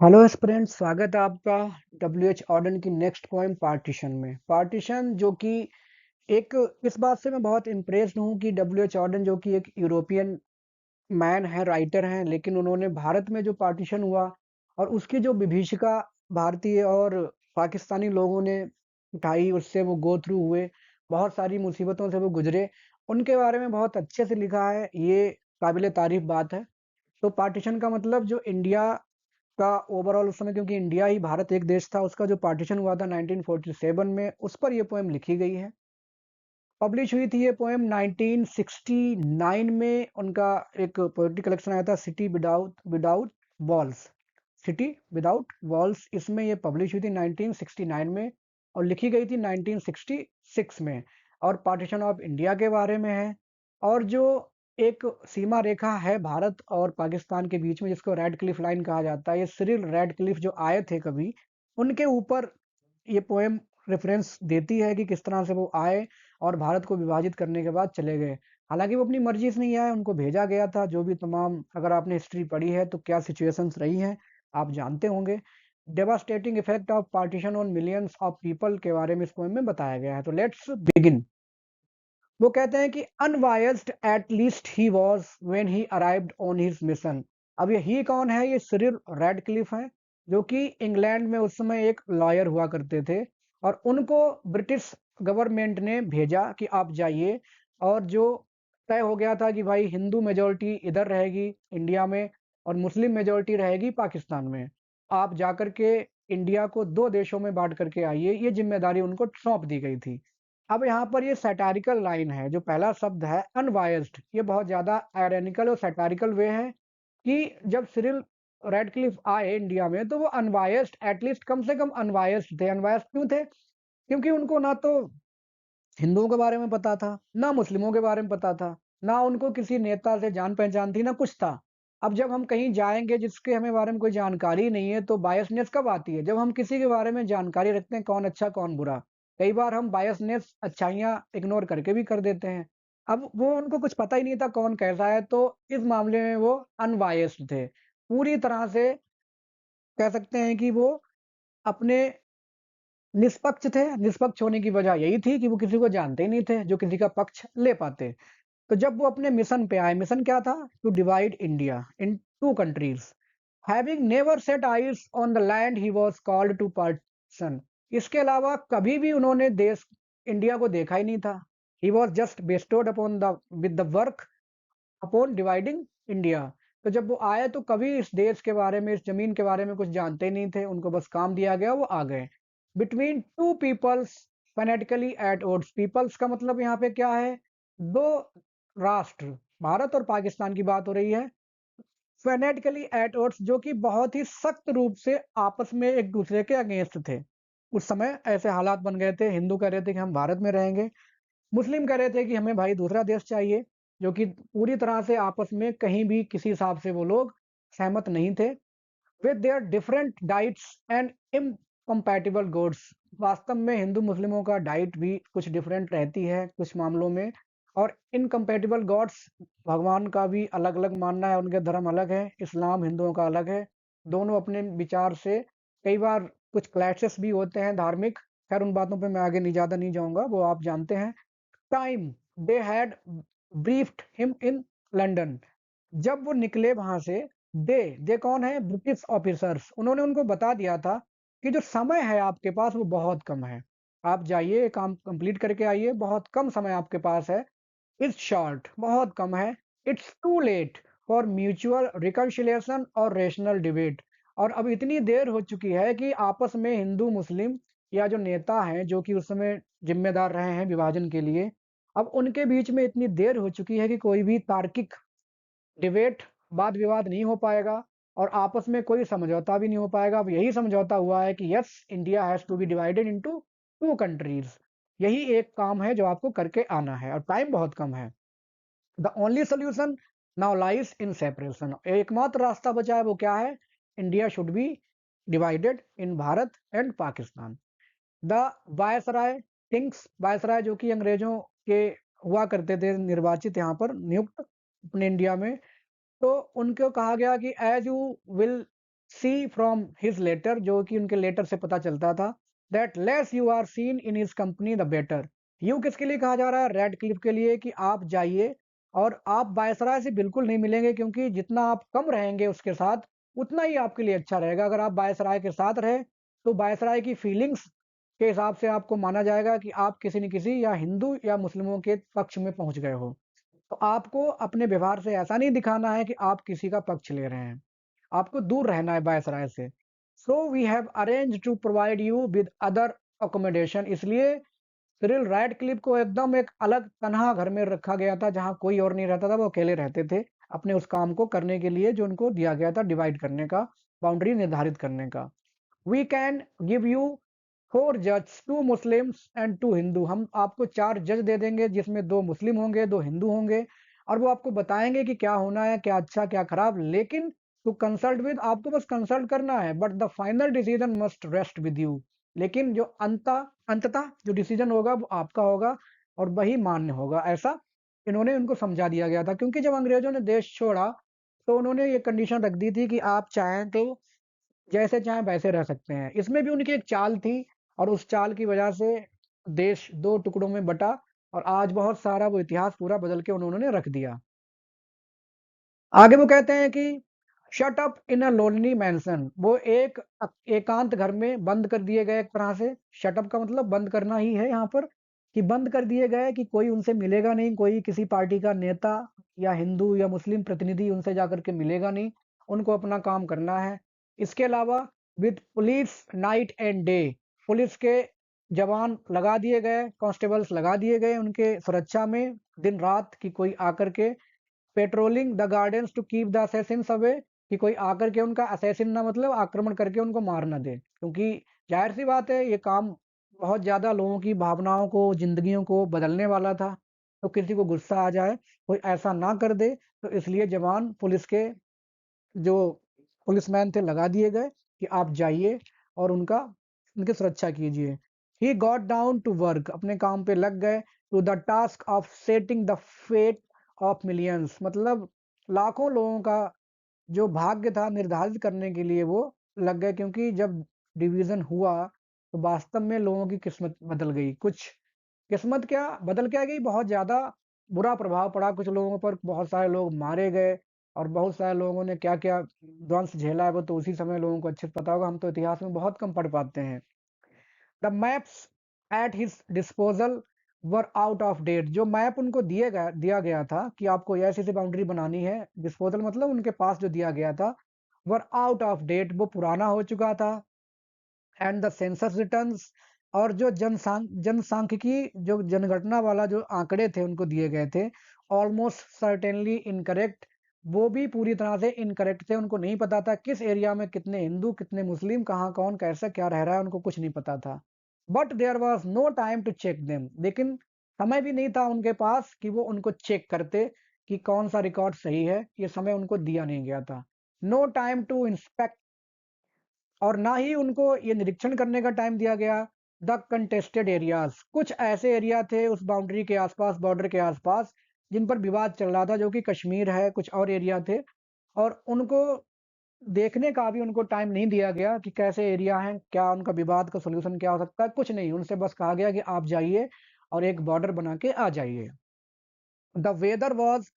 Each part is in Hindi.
हेलो स्टूडेंट, स्वागत है आपका डब्ल्यू एच ऑर्डन की नेक्स्ट पोएम पार्टीशन में। पार्टीशन जो कि एक इस बात से मैं बहुत इम्प्रेस्ड हूँ कि डब्ल्यू एच ऑर्डन जो कि एक यूरोपियन मैन है, राइटर हैं, लेकिन उन्होंने भारत में जो पार्टीशन हुआ और उसकी जो विभीषिका भारतीय और पाकिस्तानी लोगों ने उठाई, उससे वो गो थ्रू हुए, बहुत सारी मुसीबतों से वो गुजरे, उनके बारे में बहुत अच्छे से लिखा है। ये काबिल तारीफ बात है। तो पार्टीशन का मतलब जो इंडिया का ओवरऑल उस समय, क्योंकि इंडिया ही भारत एक देश था, उसका जो पार्टीशन हुआ था 1947 में, उस पर ये पोएम लिखी गई है। पब्लिश हुई थी ये पोएम 1969 में। उनका एक पोएट्री कलेक्शन आया था, city without without walls. City without walls, इसमें ये पब्लिश हुई थी 1969 में और लिखी गई थी 1966 में। और पार्टीशन ऑफ इंडिया के बारे में है। और जो एक सीमा रेखा है भारत और पाकिस्तान के बीच में, जिसको रेड क्लिफ लाइन कहा जाता है, ये सिरिल रेड क्लिफ जो आए थे कभी, उनके ऊपर ये पोएम रेफरेंस देती है कि किस तरह से वो आए और भारत को विभाजित करने के बाद चले गए। हालांकि वो अपनी मर्जी से नहीं आए, उनको भेजा गया था। जो भी तमाम, अगर आपने हिस्ट्री पढ़ी है तो क्या सिचुएशंस रही हैं आप जानते होंगे। Devastating effect of partition on millions of people के बारे में इस पोएम में बताया गया है। तो लेट्स बिगिन। वो कहते हैं कि unvoiced at least he was when he arrived on his mission. अब ये ही कौन है? ये सिरिल रेडक्लिफ हैं, जो कि इंग्लैंड में उस समय एक लॉयर हुआ करते थे। और उनको ब्रिटिश गवर्नमेंट ने भेजा कि आप जाइए। और जो तय हो गया था कि भाई हिंदू मेजोरिटी इधर रहेगी इंडिया में और मुस्लिम मेजोरिटी रहेगी पाकिस्तान में। आप जाकर के इंडिया को दो देशों में बांट करके आइए, ये जिम्मेदारी उनको सौंप दी गई थी। अब यहाँ पर ये सैटारिकल लाइन है। जो पहला शब्द है अनवायस्ड, ये बहुत ज्यादा आयरनिकल और सैटारिकल वे है कि जब सिरिल रेडक्लिफ आए इंडिया में तो वो अनवायस्ड, एटलीस्ट कम से कम अनवायस्ड थे। अनवायस्ड क्यों थे? क्योंकि उनको ना तो हिंदुओं के बारे में पता था, ना मुस्लिमों के बारे में पता था, ना उनको किसी नेता से जान पहचान थी, ना कुछ था। अब जब हम कहीं जाएंगे जिसके हमें बारे में कोई जानकारी नहीं है, तो बायसनेस कब आती है? जब हम किसी के बारे में जानकारी रखते हैं, कौन अच्छा कौन बुरा। कई बार हम बायसनेस, अच्छाइयाँ इग्नोर करके भी कर देते हैं। अब वो, उनको कुछ पता ही नहीं था कौन कैसा है, तो इस मामले में वो अनबायस्ड थे पूरी तरह से। कह सकते हैं कि वो अपने निष्पक्ष थे। निष्पक्ष होने की वजह यही थी कि वो किसी को जानते ही नहीं थे जो किसी का पक्ष ले पाते। तो जब वो अपने मिशन पे आए, मिशन क्या था? To divide India in two countries. Having never set eyes on the land he was called to partition. इसके अलावा कभी भी उन्होंने देश इंडिया को देखा ही नहीं था। He was just bestowed upon the with the work upon dividing India. तो जब वो आए तो कभी इस देश के बारे में, इस जमीन के बारे में कुछ जानते नहीं थे। उनको बस काम दिया गया, वो आ गए। Between two peoples fanatically at odds. Peoples का मतलब यहाँ पे क्या है? दो राष्ट्र, भारत और पाकिस्तान की बात हो रही है। फेनेटिकली एट ओड्स, जो कि बहुत ही सख्त रूप से आपस में एक दूसरे के अगेंस्ट थे। उस समय ऐसे हालात बन गए थे। हिंदू कह रहे थे कि हम भारत में रहेंगे, मुस्लिम कह रहे थे कि हमें भाई दूसरा देश चाहिए। जो कि पूरी तरह से आपस में कहीं भी किसी हिसाब से वो लोग सहमत नहीं थे। With their different diets and incompatible gods. वास्तव में हिंदू मुस्लिमों का डाइट भी कुछ डिफरेंट रहती है कुछ मामलों में। और इनकम्पैटिबल गॉड्स, भगवान का भी अलग अलग मानना है, उनके धर्म अलग है। इस्लाम हिंदुओं का अलग है। दोनों अपने विचार से कई बार कुछ क्लैशेस भी होते हैं धार्मिक। खैर उन बातों पे मैं आगे नहीं, ज़्यादा नहीं जाऊंगा, वो आप जानते हैं। Time they had briefed him in London. जब वो निकले वहां से, दे कौन है? British officers. उन्होंने उनको बता दिया था कि जो समय है आपके पास वो बहुत कम है। आप जाइए, ये काम कंप्लीट करके आइए, बहुत कम समय आपके पास है। इट्स शॉर्ट, बहुत कम है। It's too late for mutual reconciliation और रेशनल डिबेट। और अब इतनी देर हो चुकी है कि आपस में हिंदू मुस्लिम या जो नेता हैं, जो कि उस समय जिम्मेदार रहे हैं विभाजन के लिए, अब उनके बीच में इतनी देर हो चुकी है कि कोई भी तार्किक डिबेट, वाद विवाद नहीं हो पाएगा और आपस में कोई समझौता भी नहीं हो पाएगा। अब यही समझौता हुआ है कि yes, India has to be divided into two countries. यही एक काम है जो आपको करके आना है और टाइम बहुत कम है। The only solution now lies in separation. एकमात्र रास्ता बचा है, वो क्या है? India should be divided in Bharat and Pakistan. The viceroy thinks, viceroy जो कि अंग्रेजों के हुआ करते थे, निर्वाचित यहाँ पर नियुक्त अपने इंडिया में। तो उनको कहा गया कि as you will see from his letter, जो कि उनके लेटर से पता चलता था, that less you are seen in his company the better. You किसके लिए कहा जा रहा है? रेड क्लिफ के लिए, कि आप जाइए और आप वायसराय से बिल्कुल नहीं मिलेंगे, क्योंकि जितना आप कम रहेंगे उसके साथ उतना ही आपके लिए अच्छा रहेगा। अगर आप वायसराय के साथ रहे तो वायसराय की फीलिंग्स के हिसाब से आपको माना जाएगा कि आप किसी न किसी या हिंदू या मुस्लिमों के पक्ष में पहुंच गए हो। तो आपको अपने व्यवहार से ऐसा नहीं दिखाना है कि आप किसी का पक्ष ले रहे हैं, आपको दूर रहना है वायसराय से। So we have arrange to provide you with other accommodation. इसलिए सिरिल रैडक्लिफ को एकदम एक अलग तनहा घर में रखा गया था, जहाँ कोई और नहीं रहता था, वो अकेले रहते थे अपने उस काम को करने के लिए जो उनको दिया गया था, डिवाइड करने का, बाउंड्री निर्धारित करने का। वी कैन गिव यू 4 जज, 2 मुस्लिम्स एंड 2 हिंदू। हम आपको 4 जज दे देंगे, जिसमें 2 मुस्लिम होंगे, 2 हिंदू होंगे, और वो आपको बताएंगे कि क्या होना है, क्या अच्छा, क्या खराब। लेकिन टू कंसल्ट विद, आपको बस कंसल्ट करना है, but the final decision must rest with you. लेकिन जो अंततः जो डिसीजन होगा वो आपका होगा और वही मान्य होगा, ऐसा इन्होंने उनको समझा दिया गया था। क्योंकि जब अंग्रेजों ने देश छोड़ा तो उन्होंने ये कंडीशन रख दी थी कि आप चाहें तो जैसे चाहें वैसे रह सकते हैं। इसमें भी उनकी एक चाल थी, और उस चाल की वजह से देश 2 टुकड़ों में बटा, और आज बहुत सारा वो इतिहास पूरा बदल के उन्होंने रख दिया। आगे वो कहते हैं कि shut up in a lonely mansion, वो एक एकांत घर में बंद कर दिए गए एक तरह से। शट अप का मतलब बंद करना ही है यहाँ पर, कि बंद कर दिए गए, कि कोई उनसे मिलेगा नहीं, कोई किसी पार्टी का नेता या हिंदू या मुस्लिम प्रतिनिधि उनसे जाकर के मिलेगा नहीं, उनको अपना काम करना है। इसके अलावा with police night and day, police के जवान लगा दिए गए, कांस्टेबल्स लगा दिए गए उनके सुरक्षा में दिन रात, कि कोई आकर के patrolling the gardens to keep the assassins away, कि कोई आकर के उनका असैसिन ना, मतलब आक्रमण करके उनको मार ना दे। क्योंकि जाहिर सी बात है ये काम बहुत ज़्यादा लोगों की भावनाओं को, जिंदगियों को बदलने वाला था, तो किसी को गुस्सा आ जाए, कोई ऐसा ना कर दे, तो इसलिए जवान पुलिस के जो पुलिसमैन थे लगा दिए गए कि आप जाइए और उनकी सुरक्षा कीजिए। He got down to work, अपने काम पे लग गए, to the task of setting the fate of millions, मतलब लाखों लोगों का जो भाग्य था निर्धारित करने के लिए वो लग गए। क्योंकि जब डिवीजन हुआ तो वास्तव में लोगों की किस्मत बदल गई। कुछ किस्मत क्या बदल क्या गई, बहुत ज़्यादा बुरा प्रभाव पड़ा कुछ लोगों पर, बहुत सारे लोग मारे गए, और बहुत सारे लोगों ने क्या-क्या ध्वंस झेला है वो तो उसी समय लोगों को अच्छे से पता होगा, हम तो इतिहास में बहुत कम पढ़ पाते हैं। The maps at his disposal were out of date, जो मैप उनको दिया गया था कि आपको ऐसी ऐसी बाउंड्री बनानी है, डिस्पोजल मतलब उनके पास जो दिया गया था, वर आउट ऑफ डेट, वो पुराना हो चुका था। एंड द सेंसस रिटर्न्स, और जो जनसांख्यिकी जो जनगणना वाला जो आंकड़े थे उनको दिए गए थे, ऑलमोस्ट सर्टेनली इनकरेक्ट, वो भी पूरी तरह से इनकरेक्ट थे। उनको नहीं पता था किस एरिया में कितने हिंदू, कितने मुस्लिम, कहाँ कौन कैसा क्या रह रहा है, उनको कुछ नहीं पता था। But there was no time to check them, लेकिन समय भी नहीं था उनके पास कि वो उनको चेक करते कि कौन सा रिकॉर्ड सही है, ये समय उनको दिया नहीं गया था। नो टाइम टू इंस्पेक्ट, और ना ही उनको ये निरीक्षण करने का टाइम दिया गया। द कंटेस्टेड एरियाज, कुछ ऐसे एरिया थे उस बाउंड्री के आसपास, बॉर्डर के आसपास, जिन पर विवाद चल रहा था, जो कि कश्मीर है, कुछ और एरिया थे, और उनको देखने का भी उनको टाइम नहीं दिया गया कि कैसे एरिया हैं, क्या उनका विवाद का सोल्यूशन क्या हो सकता है, कुछ नहीं। उनसे बस कहा गया कि आप जाइए और एक बॉर्डर बना के आ जाइए। द वेदर वॉज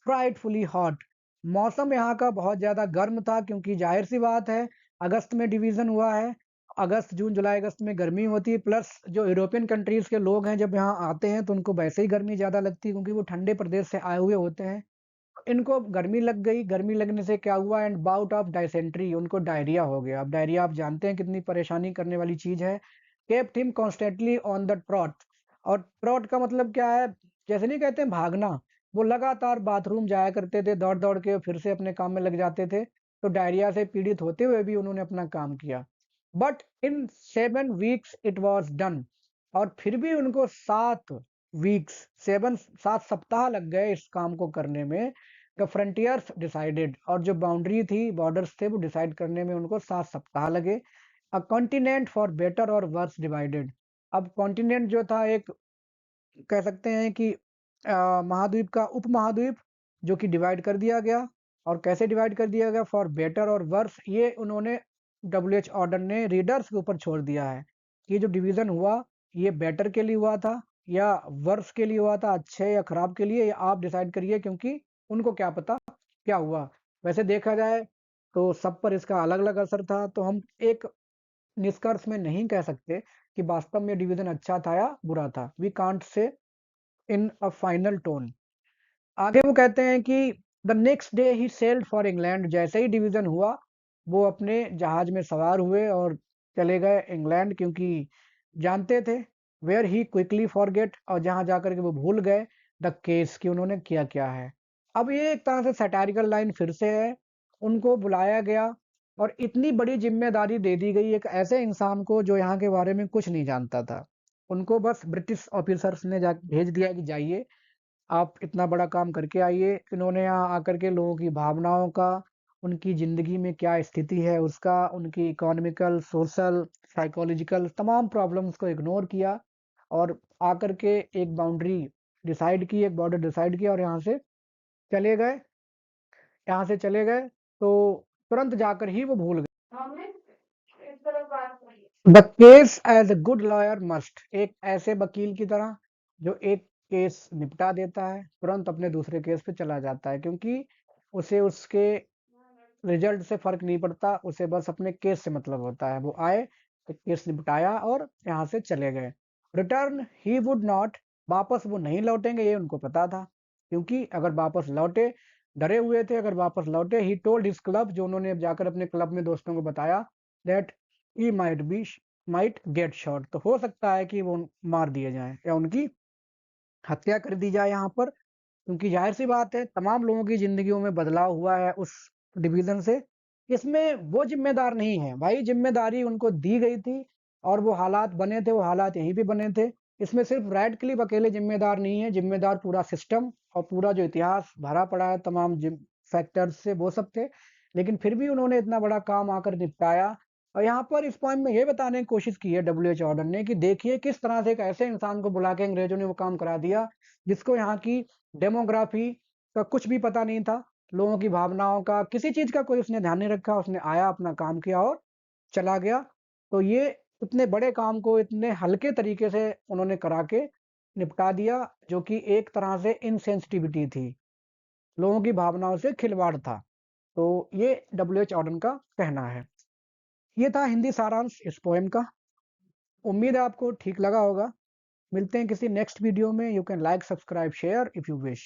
फ्राइटफुली हॉट, मौसम यहाँ का बहुत ज़्यादा गर्म था, क्योंकि जाहिर सी बात है अगस्त में डिवीज़न हुआ है। अगस्त, जून, जुलाई, अगस्त में गर्मी होती है, प्लस जो यूरोपियन कंट्रीज़ के लोग हैं जब यहाँ आते हैं तो उनको वैसे ही गर्मी ज़्यादा लगती है, क्योंकि वो ठंडे प्रदेश से आए हुए होते हैं। इनको गर्मी लग गई, गर्मी लगने से क्या हुआ, एंड बाउट ऑफ डायसेंट्री, उनको डायरिया हो गया। अब डायरिया आप जानते हैं कितनी परेशानी करने वाली चीज़ है। Kept him constantly on the trout, और ट्रॉट का मतलब क्या है, जैसे नहीं कहते हैं भागना, वो लगातार बाथरूम जाया करते थे दौड़ दौड़ के, फिर से अपने काम में लग जाते थे। तो डायरिया से पीड़ित होते हुए भी उन्होंने अपना काम किया। But in 7 weeks it was done, और फिर भी उनको 7 वीक्स, 7 सप्ताह लग गए इस काम को करने में। द फ्रंटियर्स डिसाइडेड, और जो बाउंड्री थी, बॉर्डर्स थे, वो डिसाइड करने में उनको 7 सप्ताह लगे। अ कॉन्टिनेंट फॉर बेटर और वर्स डिवाइडेड, अब कॉन्टिनेंट जो था एक, कह सकते हैं कि महाद्वीप का उपमहाद्वीप, जो कि डिवाइड कर दिया गया। और कैसे डिवाइड कर दिया गया, फॉर बेटर और वर्स, ये उन्होंने WH ऑर्डर ने रीडर्स के ऊपर छोड़ दिया है कि जो डिवीजन हुआ ये बेटर के लिए हुआ था या वर्स के लिए हुआ था, अच्छे या खराब के लिए, ये आप डिसाइड करिए, क्योंकि उनको क्या पता क्या हुआ। वैसे देखा जाए तो सब पर इसका अलग अलग असर था, तो हम एक निष्कर्ष में नहीं कह सकते कि वास्तव में डिवीजन अच्छा था या बुरा था। We can't say in a final tone. आगे वो कहते हैं कि the next day he sailed for England. जैसे ही डिवीजन हुआ वो अपने जहाज में सवार हुए और चले गए इंग्लैंड, क्योंकि जानते थे वेयर ही क्विकली फॉरगेट, और जहां जाकर के वो भूल गए द केस कि उन्होंने किया क्या है। अब ये एक तरह से सैटारिकल लाइन फिर से है। उनको बुलाया गया और इतनी बड़ी जिम्मेदारी दे दी गई एक ऐसे इंसान को जो यहाँ के बारे में कुछ नहीं जानता था। उनको बस ब्रिटिश ऑफिसर्स ने जा भेज दिया कि जाइए आप इतना बड़ा काम करके आइए। इन्होंने यहाँ आकर के लोगों की भावनाओं का, उनकी ज़िंदगी में क्या स्थिति है उसका, उनकी इकोनॉमिकल, सोशल, साइकोलॉजिकल तमाम प्रॉब्लम्स को इग्नोर किया और आकर के एक बाउंड्री डिसाइड की, एक बॉर्डर डिसाइड किया और यहाँ से चले गए। यहाँ से चले गए तो तुरंत जाकर ही वो भूल गए। The case as a good lawyer must, एक ऐसे वकील की तरह जो एक केस निपटा देता है, तुरंत अपने दूसरे केस पे चला जाता है, क्योंकि उसे उसके रिजल्ट से फर्क नहीं पड़ता, उसे बस अपने केस से मतलब होता है। वो आए, एक केस निपटाया और यहाँ से चले गए। रिटर्न ही वुड नॉट, वापस वो नहीं लौटेंगे ये उनको पता था, क्योंकि अगर वापस लौटे, डरे हुए थे, अगर वापस लौटे, ही टोल्ड हिज क्लब, जो उन्होंने जाकर अपने क्लब में दोस्तों को बताया, that he might get shot, तो हो सकता है कि वो मार दिए जाएं या उनकी हत्या कर दी जाए यहाँ पर, क्योंकि जाहिर सी बात है तमाम लोगों की जिंदगियों में बदलाव हुआ है उस डिवीजन से। इसमें वो जिम्मेदार नहीं है भाई, जिम्मेदारी उनको दी गई थी और वो हालात बने थे, वो हालात यहीं पे बने थे। इसमें सिर्फ रेड क्लिफ अकेले जिम्मेदार नहीं है, जिम्मेदार पूरा सिस्टम और पूरा जो इतिहास भरा पड़ा है तमाम फैक्टर्स से, वो सब थे। लेकिन फिर भी उन्होंने इतना बड़ा काम आकर निपटाया। और यहाँ पर इस पॉइंट में ये बताने की कोशिश की है WH ऑर्डर ने कि देखिए किस तरह से एक ऐसे इंसान को बुला के अंग्रेजों ने वो काम करा दिया जिसको यहाँ की डेमोग्राफी का कुछ भी पता नहीं था, लोगों की भावनाओं का, किसी चीज का कोई उसने ध्यान नहीं रखा। उसने आया, अपना काम किया और चला गया। तो ये इतने बड़े काम को इतने हल्के तरीके से उन्होंने करा के निपटा दिया, जो कि एक तरह से इनसेंसिटिविटी थी, लोगों की भावनाओं से खिलवाड़ था। तो ये WH ऑर्डन का कहना है। ये था हिंदी सारांश इस पोएम का। उम्मीद है आपको ठीक लगा होगा। मिलते हैं किसी नेक्स्ट वीडियो में। You can like, subscribe, share if you wish.